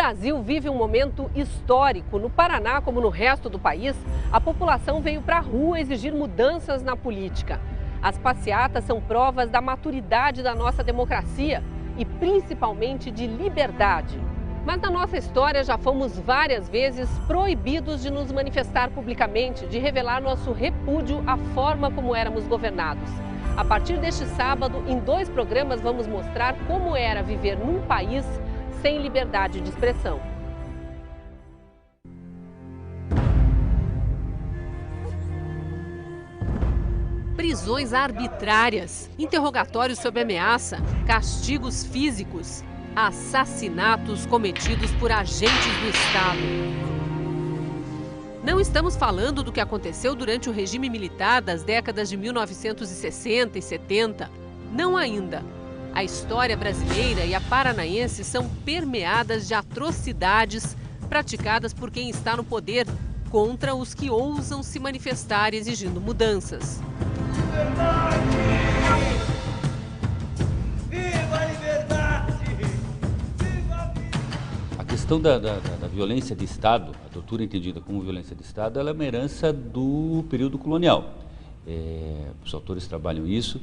Brasil vive um momento histórico. No Paraná, como no resto do país, a população veio para a rua exigir mudanças na política. As passeatas são provas da maturidade da nossa democracia e principalmente de liberdade. Mas na nossa história já fomos várias vezes proibidos de nos manifestar publicamente, de revelar nosso repúdio à forma como éramos governados. A partir deste sábado, em 2 programas, vamos mostrar como era viver num país sem liberdade de expressão. Prisões arbitrárias, interrogatórios sob ameaça, castigos físicos, assassinatos cometidos por agentes do Estado. Não estamos falando do que aconteceu durante o regime militar das décadas de 1960 e 70. Não ainda. A história brasileira e a paranaense são permeadas de atrocidades praticadas por quem está no poder contra os que ousam se manifestar exigindo mudanças. Liberdade! Viva a liberdade! Viva a vida! A questão da violência de Estado, a tortura entendida como violência de Estado, ela é uma herança do período colonial. Os autores trabalham isso.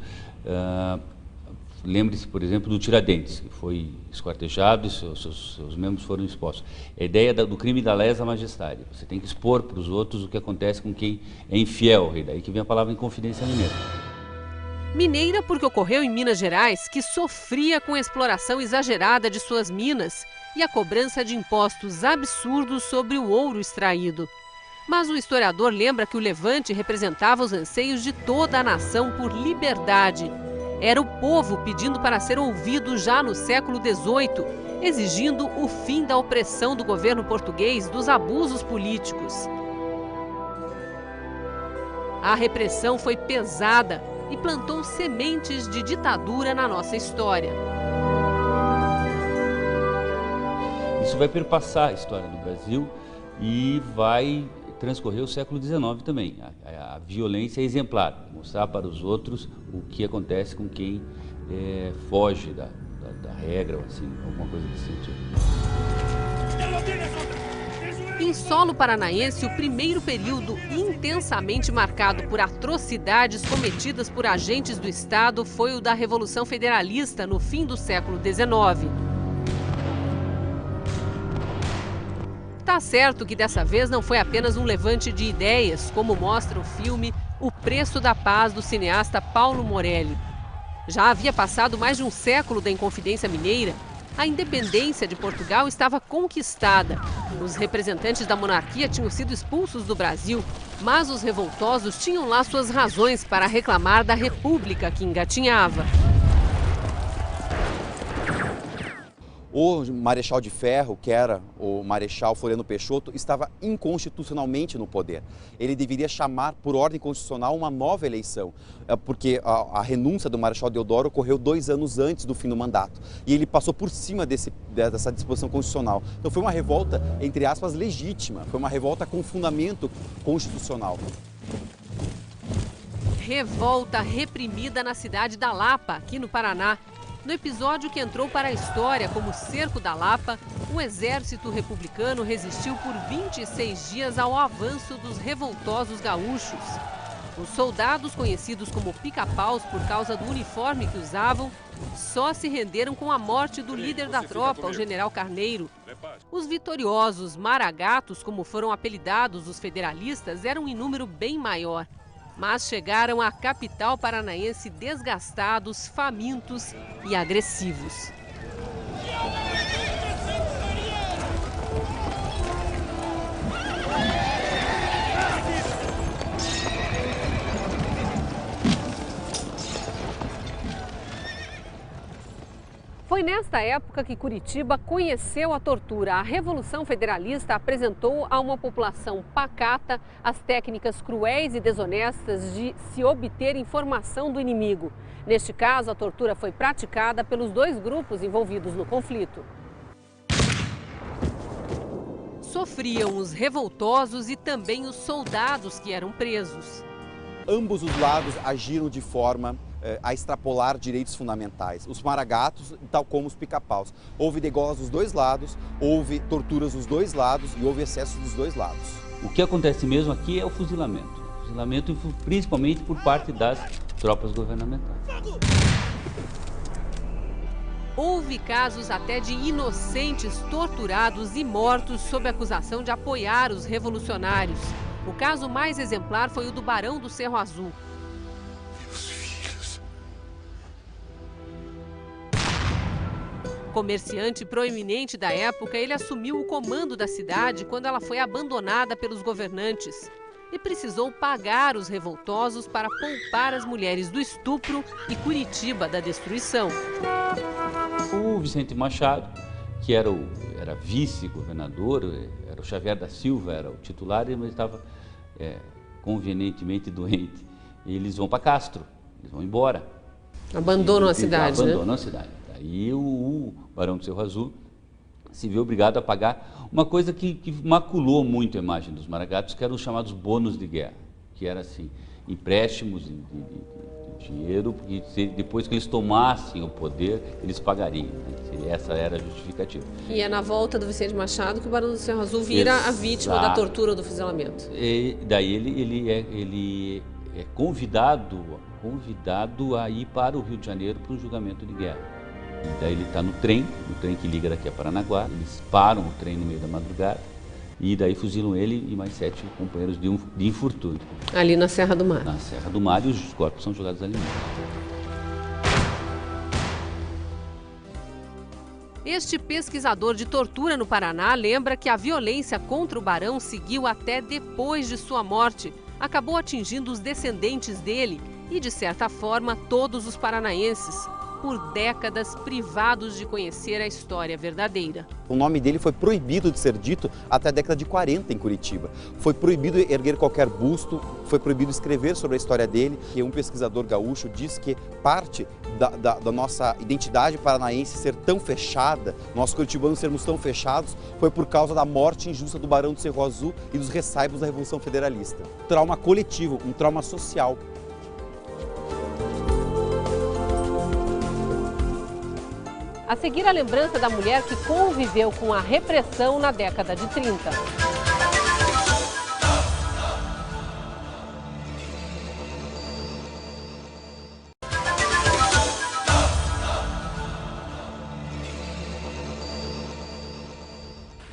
Lembre-se, por exemplo, do Tiradentes, que foi esquartejado e seus membros foram expostos. A ideia do crime da lesa majestade. Você tem que expor para os outros o que acontece com quem é infiel ao rei. Daí que vem a palavra inconfidência mineira. Mineira porque ocorreu em Minas Gerais, que sofria com a exploração exagerada de suas minas e a cobrança de impostos absurdos sobre o ouro extraído. Mas o historiador lembra que o levante representava os anseios de toda a nação por liberdade. Era o povo pedindo para ser ouvido já no século XVIII, exigindo o fim da opressão do governo português, dos abusos políticos. A repressão foi pesada e plantou sementes de ditadura na nossa história. Isso vai perpassar a história do Brasil e vai transcorrer o século XIX também. A violência é exemplar, mostrar para os outros o que acontece com quem foge da regra, ou assim, alguma coisa desse sentido. Em solo paranaense, o primeiro período intensamente marcado por atrocidades cometidas por agentes do Estado foi o da Revolução Federalista no fim do século XIX. Tá certo que dessa vez não foi apenas um levante de ideias, como mostra o filme O Preço da Paz, do cineasta Paulo Morelli. Já havia passado mais de um século da Inconfidência Mineira. A independência de Portugal estava conquistada. Os representantes da monarquia tinham sido expulsos do Brasil, mas os revoltosos tinham lá suas razões para reclamar da república que engatinhava. O Marechal de Ferro, que era o Marechal Floriano Peixoto, estava inconstitucionalmente no poder. Ele deveria chamar, por ordem constitucional, uma nova eleição, porque a renúncia do Marechal Deodoro ocorreu 2 anos antes do fim do mandato. E ele passou por cima dessa disposição constitucional. Então foi uma revolta, entre aspas, legítima. Foi uma revolta com fundamento constitucional. Revolta reprimida na cidade da Lapa, aqui no Paraná. No episódio que entrou para a história como Cerco da Lapa, o exército republicano resistiu por 26 dias ao avanço dos revoltosos gaúchos. Os soldados, conhecidos como pica-paus por causa do uniforme que usavam, só se renderam com a morte do líder da tropa, o general Carneiro. Os vitoriosos maragatos, como foram apelidados os federalistas, eram em número bem maior. Mas chegaram à capital paranaense desgastados, famintos e agressivos. Foi nesta época que Curitiba conheceu a tortura. A Revolução Federalista apresentou a uma população pacata as técnicas cruéis e desonestas de se obter informação do inimigo. Neste caso, a tortura foi praticada pelos 2 grupos envolvidos no conflito. Sofriam os revoltosos e também os soldados que eram presos. Ambos os lados agiram de forma a extrapolar direitos fundamentais. Os maragatos, tal como os pica-paus. Houve degolas dos dois lados, houve torturas dos dois lados e houve excessos dos dois lados. O que acontece mesmo aqui é o fuzilamento. Fuzilamento principalmente por parte das tropas governamentais. Houve casos até de inocentes torturados e mortos sob acusação de apoiar os revolucionários. O caso mais exemplar foi o do Barão do Cerro Azul. Meus filhos. Comerciante proeminente da época, ele assumiu o comando da cidade quando ela foi abandonada pelos governantes e precisou pagar os revoltosos para poupar as mulheres do estupro e Curitiba da destruição. O Vicente Machado, que era vice-governador, era o Xavier da Silva, era o titular, mas estava convenientemente doente. E eles vão para Castro, eles vão embora. Abandonam a cidade, né? Abandonam a cidade. Aí o Barão do Cerro Azul se viu obrigado a pagar uma coisa que maculou muito a imagem dos maragatos, que eram os chamados bônus de guerra, que era assim, empréstimos de dinheiro, e depois que eles tomassem o poder, eles pagariam. Né? Essa era a justificativa. E é na volta do Vicente Machado que o Barão do Cerro Azul vira a vítima da tortura do fuzilamento. E daí ele é convidado a ir para o Rio de Janeiro para um julgamento de guerra. E daí ele está no trem que liga daqui a Paranaguá, eles param o trem no meio da madrugada e daí fuzilam ele e mais 7 companheiros de infortúnio. Ali na Serra do Mar. Na Serra do Mar, e os corpos são jogados ali mesmo. Este pesquisador de tortura no Paraná lembra que a violência contra o Barão seguiu até depois de sua morte. Acabou atingindo os descendentes dele e, de certa forma, todos os paranaenses, por décadas privados de conhecer a história verdadeira. O nome dele foi proibido de ser dito até a década de 40 em Curitiba. Foi proibido erguer qualquer busto, foi proibido escrever sobre a história dele. E um pesquisador gaúcho diz que parte da nossa identidade paranaense ser tão fechada, nós curitibanos sermos tão fechados, foi por causa da morte injusta do Barão do Cerro Azul e dos ressaibos da Revolução Federalista. Trauma coletivo, um trauma social. A seguir, a lembrança da mulher que conviveu com a repressão na década de 30.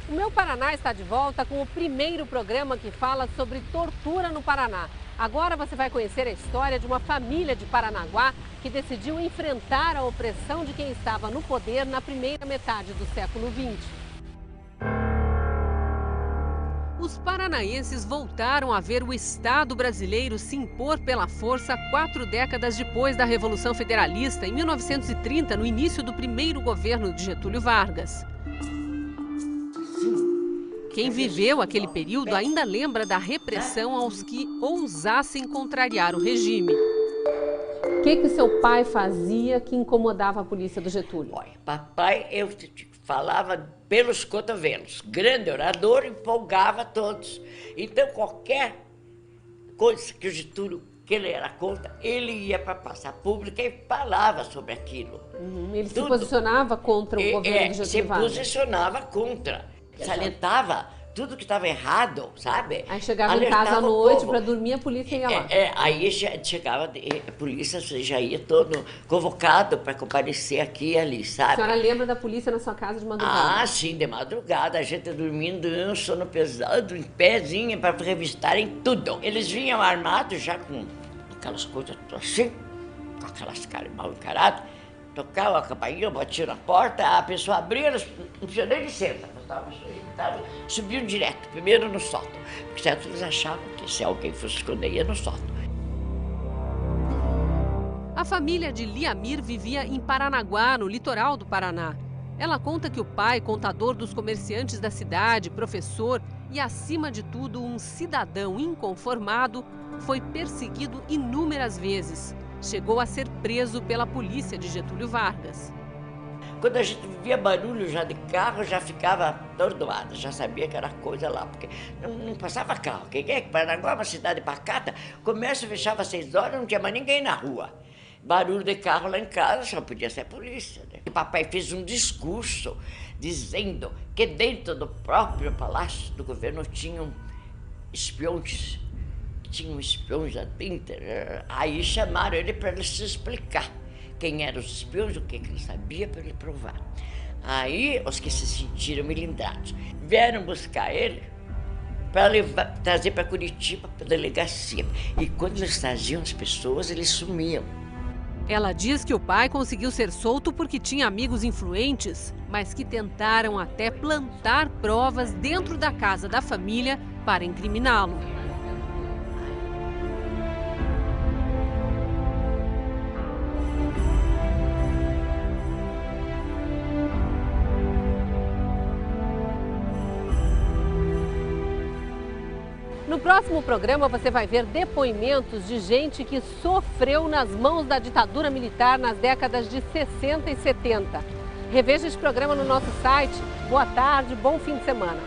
O Meu Paraná está de volta com o primeiro programa que fala sobre tortura no Paraná. Agora você vai conhecer a história de uma família de Paranaguá que decidiu enfrentar a opressão de quem estava no poder na primeira metade do século XX. Os paranaenses voltaram a ver o Estado brasileiro se impor pela força 4 décadas depois da Revolução Federalista, em 1930, no início do primeiro governo de Getúlio Vargas. Quem viveu aquele período ainda lembra da repressão aos que ousassem contrariar o regime. O que seu pai fazia que incomodava a polícia do Getúlio? Olha, papai, eu falava pelos cotovelos. Grande orador, empolgava todos. Então, qualquer coisa que o Getúlio, que ele era contra, ele ia para a praça pública e falava sobre aquilo. Ele se posicionava contra o governo do Getúlio Vargas? Se posicionava contra. Salientava tudo que estava errado, sabe? Aí chegava em casa à noite para dormir, a polícia ia lá. Aí chegava, a polícia já ia todo convocado para comparecer aqui e ali, sabe? A senhora lembra da polícia na sua casa de madrugada? Ah, sim, de madrugada, a gente dormindo, um sono pesado, em pezinho, para revistarem tudo. Eles vinham armados já com aquelas coisas assim, com aquelas caras mal encaradas, tocavam a campainha, batiam na porta, a pessoa abria, não tinha nem licença. Subiam direto, primeiro no sótão, porque certo, eles achavam que se alguém fosse esconder, ia no sótão. A família de Liamir vivia em Paranaguá, no litoral do Paraná. Ela conta que o pai, contador dos comerciantes da cidade, professor e, acima de tudo, um cidadão inconformado, foi perseguido inúmeras vezes. Chegou a ser preso pela polícia de Getúlio Vargas. Quando a gente via barulho já de carro, já ficava atordoada, já sabia que era coisa lá, porque não passava carro. Quem é que Paranaguá é uma cidade pacata, o comércio fechava às 6 horas, não tinha mais ninguém na rua. barulho de carro lá em casa, só podia ser a polícia, né? E papai fez um discurso dizendo que dentro do próprio palácio do governo tinham espiões. Tinham espiões lá dentro. Aí chamaram ele para ele se explicar quem eram os espiões, o que ele sabia, para ele provar. Aí os que se sentiram melindrados vieram buscar ele para trazer para Curitiba, para a delegacia. E quando eles traziam as pessoas, eles sumiam. Ela diz que o pai conseguiu ser solto porque tinha amigos influentes, mas que tentaram até plantar provas dentro da casa da família para incriminá-lo. No próximo programa você vai ver depoimentos de gente que sofreu nas mãos da ditadura militar nas décadas de 60 e 70. Reveja esse programa no nosso site. Boa tarde, bom fim de semana.